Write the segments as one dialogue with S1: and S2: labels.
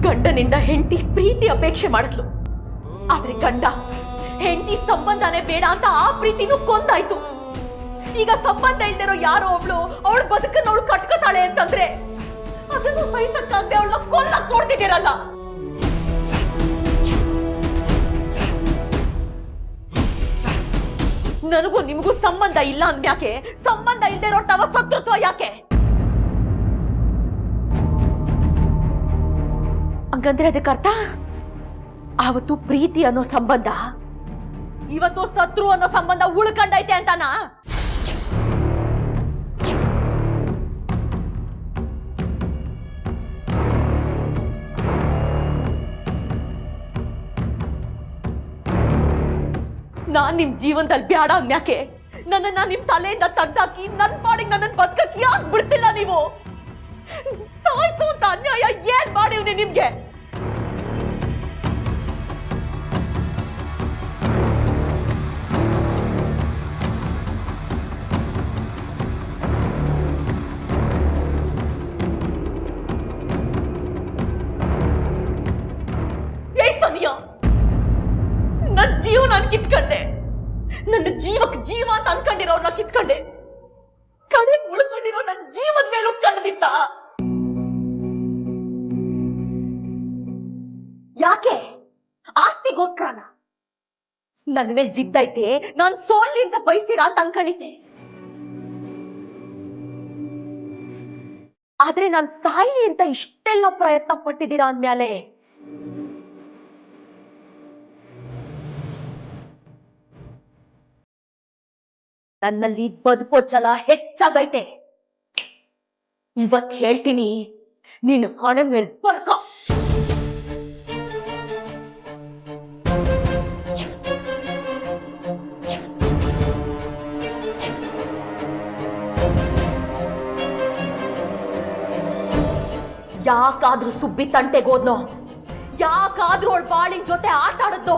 S1: ಗಂಡನಿಂದ ಹೆಂಡತಿ ಪ್ರೀತಿ ಅಪೇಕ್ಷೆ ಮಾಡಿದ್ಲು. ಆದ್ರೆ ಗಂಡ ಹೆಂಡತಿ ಸಂಬಂಧನೇ ಬೇಡ ಅಂತ ಆ ಪ್ರೀತಿನೂ ಕೊಂದಾಯ್ತು. ಈಗ ಸಂಬಂಧ ಇಲ್ದಿರೋ ಯಾರೋ ಒಬ್ಳು ಅವಳ ಬದುಕನ್ನ ಅವಳು ಕಟ್ಕೋತಾಳೆ ಅಂತಂದ್ರೆ ಅದನ್ನು ಸಹಿಸಕ್ಕಾಗದೆ ಅವಳನ್ನ ಕೊಲ್ಲಕ್ ನೋಡ್ತಿದ್ದೀರಲ್ಲ. ನನಗೂ ನಿಮಗೂ ಸಂಬಂಧ ಇಲ್ಲ ಅಂದ್ಯಾಕೆ? ಸಂಬಂಧ ಇಲ್ದಿರೋ ತವ ಶತ್ರುತ್ವ ಯಾಕೆ? ಹಂಗಂದ್ರೆ ಅದಕ್ಕರ್ಥ ಆವತ್ತು ಪ್ರೀತಿ ಅನ್ನೋ ಸಂಬಂಧ ಇವತ್ತು ಶತ್ರು ಅನ್ನೋ ಸಂಬಂಧ ಉಳ್ಕೊಂಡೈತೆ ಅಂತಾನಾ? ನಾನ್ ನಿಮ್ ಜೀವನದಲ್ಲಿ ಬ್ಯಾಡ ಅಂದ್ಯಾಕೆ? ನನ್ನನ್ನ ನಿಮ್ ತಲೆಯಿಂದ ತೆಗ್ದಾಕಿ ನನ್ ಪಾಡಿಗೆ ನನ್ನನ್ನು ಬದುಕಕ್ಕೆ ಯಾಕೆ ಬಿಡ್ತಿಲ್ಲ ನೀವು? ಸಾಯ್ತು ಅಂತ ಅನ್ಯಾಯ ಏನ್ ಮಾಡಿವ್ನಿ ನಿಮ್ಗೆ? ನನ್ನ ಜೀವ ನಾನು ಕಿತ್ಕೊಂಡೆ. ನನ್ನ ಜೀವಕ್ಕೆ ಜೀವ ಅಂತ ಅನ್ಕೊಂಡಿರೋರ್ನ ಕಿತ್ಕೊಂಡೆ. ಕಡೆ ಉಳ್ಕೊಂಡಿರೋ ನನ್ನ ಜೀವದ ಮೇಲೆ ಉಟ್ಕೊಂಡಿದ್ದ. ಯಾಕೆ? ಆಸ್ತಿಗೋಸ್ಕರನ? ನನ್ನ ಮೇಲೆ ಜಿದ್ದೈತೆ, ನಾನು ಸೋಲಿ ಅಂತ ಬಯಸ್ತೀರಾ ಅಂತ ಅನ್ಕೊಂಡಿದ್ದೆ. ಆದ್ರೆ ನಾನು ಸಾಯಿ ಅಂತ ಇಷ್ಟೆಲ್ಲ ಪ್ರಯತ್ನ ಪಟ್ಟಿದ್ದೀರಾ ಅಂದ್ಮೇಲೆ ನನ್ನಲ್ಲಿ ಬದುಕೋ ಛಲ ಹೆಚ್ಚಾಗೈತೆ. ಇವತ್ತು ಹೇಳ್ತೀನಿ, ನೀನು ಹಣೆ ಮೇಲೆ ಬರ್ಕೋ. ಯಾಕಾದ್ರೂ ಸುಬ್ಬಿ ತಂಟೆಗೋದ್ನೋ? ಯಾಕಾದ್ರೂ ಅವಳ ಬಾಳಿನ ಜೊತೆ ಆಟ ಆಡದ್ನೋ?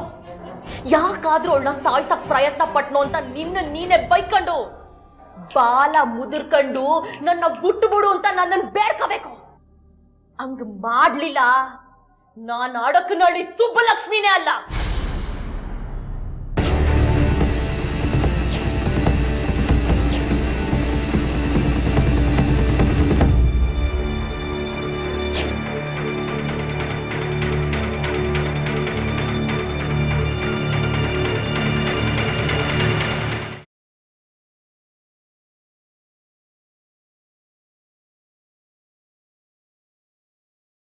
S1: ಯಾಕಾದ್ರೂ ಅವಳನ್ನ ಸಾಯಿಸಕ್ ಪ್ರಯತ್ನ ಪಟ್ನೋ ಅಂತ ನಿನ್ನ ನೀನೆ ಬೈಕೊಂಡು ಬಾಲ ಮುದುರ್ಕೊಂಡು ನನ್ನ ಬಿಟ್ಟು ಬಿಡು ಅಂತ ನನ್ನನ್ನು ಬೇಡ್ಕೋಬೇಕು. ಹಂಗ ಮಾಡ್ಲಿಲ್ಲ, ನಾನು ಅಡಕನಹಳ್ಳಿ ಸುಬ್ಬಲಕ್ಷ್ಮಿನೇ ಅಲ್ಲ.